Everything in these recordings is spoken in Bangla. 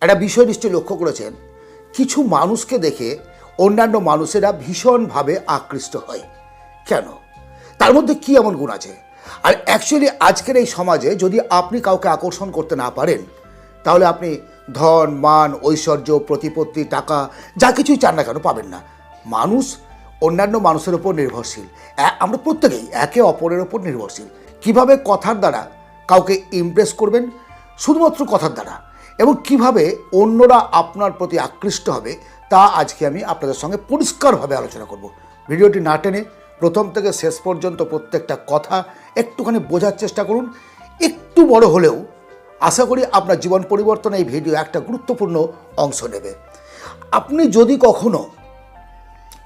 একটা বিষয় নিশ্চয়ই লক্ষ্য করেছেন, কিছু মানুষকে দেখে অন্যান্য মানুষেরা ভীষণভাবে আকৃষ্ট হয়। কেন? তার মধ্যে কি এমন গুণ আছে? আর অ্যাকচুয়ালি আজকের এই সমাজে যদি আপনি কাউকে আকর্ষণ করতে না পারেন, তাহলে আপনি ধন, মান, ঐশ্বর্য, প্রতিপত্তি, টাকা যা কিছুই চান না কেন পাবেন না। মানুষ অন্যান্য মানুষের ওপর নির্ভরশীল। আমরা প্রত্যেকেই একে অপরের ওপর নির্ভরশীল। কিভাবে কথার দ্বারা কাউকে ইমপ্রেস করবেন, শুধুমাত্র কথার দ্বারা, এবং কিভাবে অন্যরা আপনার প্রতি আকৃষ্ট হবে, তা আজকে আমি আপনাদের সঙ্গে পরিষ্কারভাবে আলোচনা করব। ভিডিওটি না টেনে প্রথম থেকে শেষ পর্যন্ত প্রত্যেকটা কথা একটুখানি বোঝার চেষ্টা করুন। একটু বড় হলেও আশা করি আপনার জীবন পরিবর্তনে এই ভিডিও একটা গুরুত্বপূর্ণ অংশ নেবে। আপনি যদি কখনো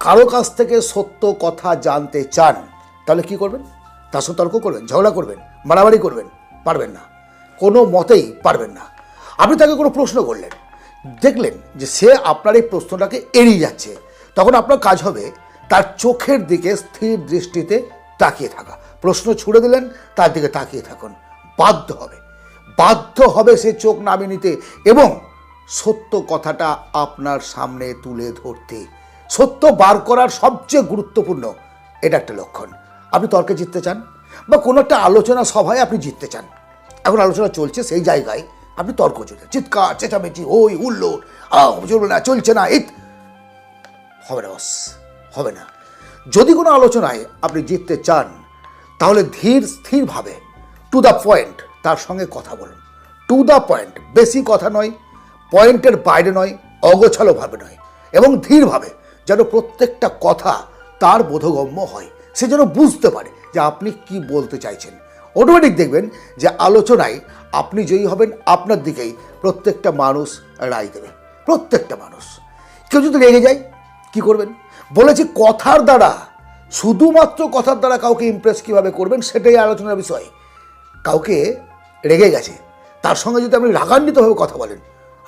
কারো কাছ থেকে সত্য কথা জানতে চান, তাহলে কি করবেন? তার সাথে তর্ক করবেন, ঝগড়া করবেন, মারামারি করবেন? পারবেন না, কোনো মতেই পারবেন না। আপনি তাকে কোনো প্রশ্ন করলেন, দেখলেন যে সে আপনার এই প্রশ্নটাকে এড়িয়ে যাচ্ছে, তখন আপনার কাজ হবে তার চোখের দিকে স্থির দৃষ্টিতে তাকিয়ে থাকা। প্রশ্ন ছুড়ে দিলেন, তার দিকে তাকিয়ে থাকুন। বাধ্য হবে সে চোখ নামিয়ে নিতে এবং সত্য কথাটা আপনার সামনে তুলে ধরতে। সত্য বার করার সবচেয়ে গুরুত্বপূর্ণ এটা একটা লক্ষণ। আপনি তর্কে জিততে চান বা কোনো একটা আলোচনা সভায় আপনি জিততে চান, এখন আলোচনা চলছে, সেই জায়গায় আপনি তর্ক চলছে, চিৎকার চেঁচামেচি, হই হুল্লোড়, চলবে না, চলছে না, হবে না, বস হবে না। যদি কোনো আলোচনায় আপনি জিততে চান, তাহলে ধীর স্থিরভাবে টু দ্য পয়েন্ট তার সঙ্গে কথা বলুন। টু দ্য পয়েন্ট, বেশি কথা নয়, পয়েন্টের বাইরে নয়, অগোছালোভাবে নয়, এবং ধীরভাবে, যেন প্রত্যেকটা কথা তার বোধগম্য হয়, সে যেন বুঝতে পারে যে আপনি কি বলতে চাইছেন। অটোমেটিক দেখবেন যে আলোচনায় আপনি জয়ী হবেন, আপনার দিকেই প্রত্যেকটা মানুষ রায় দেবে। প্রত্যেকটা মানুষ। কেউ যদি রেগে যায়, কি করবেন? বলেছি কথার দ্বারা, শুধুমাত্র কথার দ্বারা কাউকে ইমপ্রেস কীভাবে করবেন সেটাই আলোচনার বিষয়। কাউকে রেগে গেছে, তার সঙ্গে যদি আপনি রাগান্বিতভাবে কথা বলেন,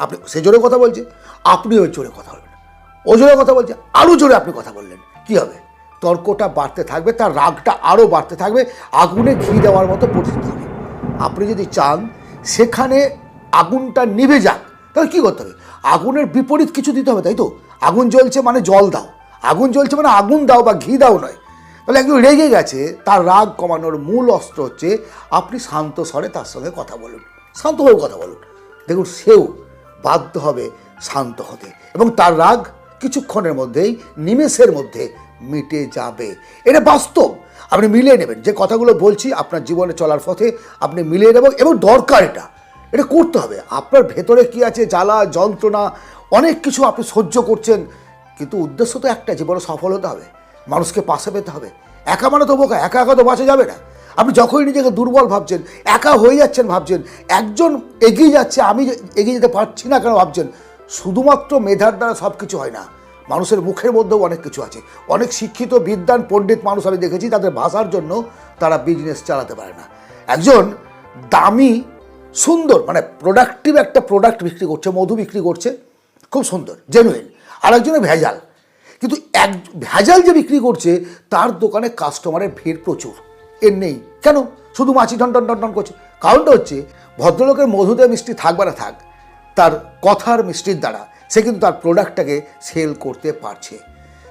আপনি সে জোরে কথা বলছে, আপনিও জোরে কথা বলবেন, ও জোরে কথা বলছে, আরও জোরে আপনি কথা বললেন, কী হবে? তর্কটা বাড়তে থাকবে, তার রাগটা আরও বাড়তে থাকবে, আগুনে ঘি দেওয়ার মতো পরিস্থিতি হবে। আপনি যদি চান সেখানে আগুনটা নিভে যাক, তাহলে কী করতে হবে? আগুনের বিপরীত কিছু দিতে হবে, তাই তো? আগুন জ্বলছে মানে জল দাও, আগুন জ্বলছে মানে আগুন দাও বা ঘি দাও নয়। তাহলে একজন রেগে গেছে, তার রাগ কমানোর মূল অস্ত্র হচ্ছে আপনি শান্ত স্বরে তার সঙ্গে কথা বলুন, শান্তভাবে কথা বলুন। দেখুন সেও বাধ্য হবে শান্ত হতে, এবং তার রাগ কিছুক্ষণের মধ্যেই, নিমেষের মধ্যে মিটে যাবে। এটা বাস্তব, আপনি মিলিয়ে নেবেন। যে কথাগুলো বলছি আপনার জীবনে চলার পথে আপনি মিলিয়ে নেবেন, এবং দরকার এটা করতে হবে। আপনার ভেতরে কি আছে, জ্বালা যন্ত্রণা, অনেক কিছু আপনি সহ্য করছেন, কিন্তু উদ্দেশ্য তো একটা, জীবনে সফল হতে হবে, মানুষকে পাশে পেতে হবে। একা মানে তো বোকা, একা একা তো বাঁচা যাবে না। আপনি যখনই নিজেকে দুর্বল ভাবছেন, একা হয়ে যাচ্ছেন ভাবছেন, একজন এগিয়ে যাচ্ছে, আমি এগিয়ে যেতে পারছি না কেন ভাবছেন, শুধুমাত্র মেধার দ্বারা সব কিছু হয় না। মানুষের মুখের মধ্যেও অনেক কিছু আছে। অনেক শিক্ষিত, বিদ্বান, পণ্ডিত মানুষ আমি দেখেছি, তাদের ভাষার জন্য তারা বিজনেস চালাতে পারে না। একজন দামি, সুন্দর, মানে প্রোডাক্টিভ একটা প্রোডাক্ট বিক্রি করছে, মধু বিক্রি করছে, খুব সুন্দর, জেনুইন, আর একজনে ভেজাল। কিন্তু ভেজাল যে বিক্রি করছে, তার দোকানে কাস্টমারের ভিড় প্রচুর, এর নেই কেন? শুধু মাছি ঢন টন টন টন করছে। কারণটা হচ্ছে ভদ্রলোকের মধুতে মিষ্টি থাক বা না থাক, তার কথার মিষ্টির দ্বারা সে কিন্তু তার প্রোডাক্টটাকে সেল করতে পারছে।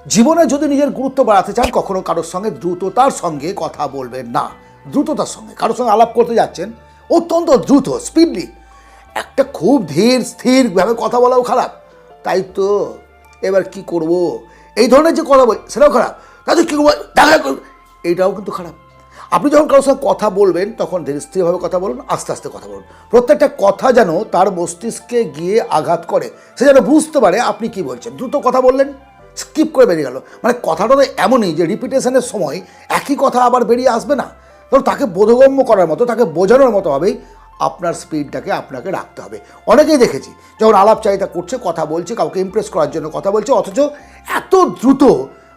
জীবনে যদি নিজের গুরুত্ব বাড়াতে চান, কখনো কারোর সঙ্গে দ্রুততার সঙ্গে কথা বলবেন না। দ্রুততার সঙ্গে কারোর সঙ্গে আলাপ করতে যাচ্ছেন, অত্যন্ত দ্রুত, স্পিডলি, একটা খুব ধীর স্থিরভাবে কথা বলাও খারাপ, তাই তো এবার কি করব, এই ধরনের যে কথা বল, সেটাও খারাপ। তাদের কী করবো, দেখা, এইটাও কিন্তু খারাপ। আপনি যখন কারোর সঙ্গে কথা বলবেন, তখন ধীরে স্থিরভাবে কথা বলুন, আস্তে আস্তে কথা বলুন। প্রত্যেকটা কথা যেন তার মস্তিষ্কে গিয়ে আঘাত করে, সে যেন বুঝতে পারে আপনি কি বলছেন। দ্রুত কথা বললেন, স্কিপ করে বেরিয়ে গেল, মানে কথাটা তো এমনই যে রিপিটেশনের সময় একই কথা আবার বেরিয়ে আসবে না। তো তাকে বোধগম্য করার মতো, তাকে বোঝানোর মতোভাবেই আপনার স্পিডটাকে আপনাকে রাখতে হবে। অনেকেই দেখেছি যখন আলাপচারিতা করছে, কথা বলছে, কাউকে ইমপ্রেস করার জন্য কথা বলছে, অথচ এত দ্রুত,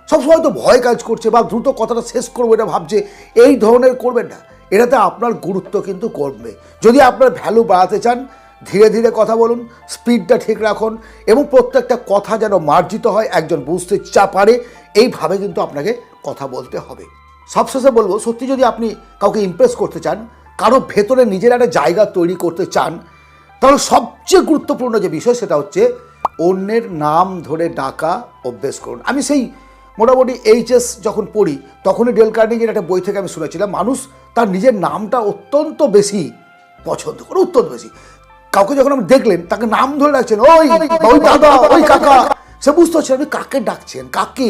সবসময় তো ভয় কাজ করছে, বা দ্রুত কথাটা শেষ করবো এটা ভাবছে। এই ধরনের করবেন না, এটাতে আপনার গুরুত্ব কিন্তু কমবে। যদি আপনার ভ্যালু বাড়াতে চান, ধীরে ধীরে কথা বলুন, স্পিডটা ঠিক রাখুন, এবং প্রত্যেকটা কথা যেন মার্জিত হয়, একজন বুঝতে পারে, এইভাবে কিন্তু আপনাকে কথা বলতে হবে। সবশেষে বলবো, সত্যি যদি আপনি কাউকে ইমপ্রেস করতে চান, কারো ভেতরে নিজের একটা জায়গা তৈরি করতে চান, তাহলে সবচেয়ে গুরুত্বপূর্ণ যে বিষয় সেটা হচ্ছে অন্যের নাম ধরে ডাকা অভ্যেস করুন। আমি সেই মোটামুটি এইচএস যখন পড়ি তখনই ডেল কার্নেগির একটা বই থেকে আমি শুনেছিলাম, মানুষ তার নিজের নামটা অত্যন্ত বেশি পছন্দ করে, অত্যন্ত বেশি। কাউকে যখন আপনি দেখলেন তাকে নাম ধরে ডাকছেন, ওই ওই দাদা, ওই কাকা, সে বুঝতে পারছেন আপনি কাকে ডাকছেন, কাকে,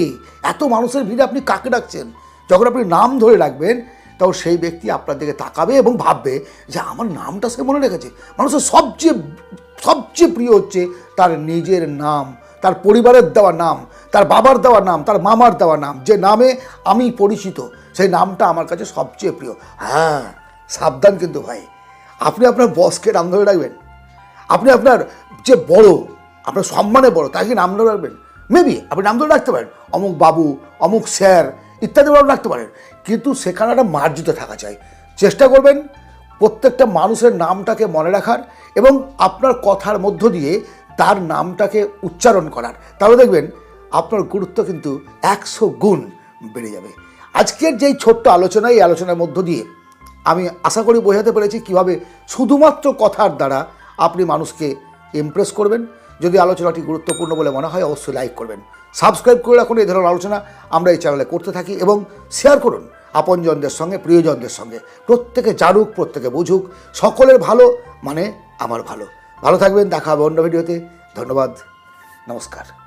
এত মানুষের ভিড়ে আপনি কাকে ডাকছেন। যখন আপনি নাম ধরে ডাকবেন তখন সেই ব্যক্তি আপনার দিকে তাকাবে এবং ভাববে যে আমার নামটা সে মনে রেখেছে। মানুষের সবচেয়ে প্রিয় হচ্ছে তার নিজের নাম, তার পরিবারের দেওয়া নাম, তার বাবার দেওয়া নাম, তার মামার দেওয়া নাম, যে নামে আমি পরিচিত সেই নামটা আমার কাছে সবচেয়ে প্রিয়। হ্যাঁ, সাবধান কিন্তু ভাই, আপনি আপনার বসকে নাম ধরে রাখবেন, আপনি আপনার যে বড়, আপনার সম্মানে বড় তাকে নাম ধরে রাখবেন। মেবি আপনি নাম ধরে রাখতে পারেন, অমুক বাবু, অমুক স্যার ইত্যাদি রাখতে পারেন, কিন্তু সেখানে একটা মার্জিত থাকা চাই। চেষ্টা করবেন প্রত্যেকটা মানুষের নামটাকে মনে রাখার এবং আপনার কথার মধ্য দিয়ে তার নামটাকে উচ্চারণ করার, তাহলে দেখবেন আপনার গুরুত্ব কিন্তু 100 গুণ বেড়ে যাবে। আজকের যেই ছোট্ট আলোচনা, এই আলোচনার মধ্য দিয়ে আমি আশা করি বোঝাতে পেরেছি কীভাবে শুধুমাত্র কথার দ্বারা আপনি মানুষকে ইমপ্রেস করবেন। যদি আলোচনাটি গুরুত্বপূর্ণ বলে মনে হয় অবশ্যই লাইক করবেন, সাবস্ক্রাইব করে রাখুন। এই ধরনের আলোচনা আমরা এই চ্যানেলে করতে থাকি এবং শেয়ার করুন আপনজনদের সঙ্গে, প্রিয়জনদের সঙ্গে। প্রত্যেকে জানুক, প্রত্যেকে বুঝুক, সকলের ভালো মানে আমার ভালো। ভালো থাকবেন, দেখা হবে অন্য ভিডিওতে। ধন্যবাদ, নমস্কার।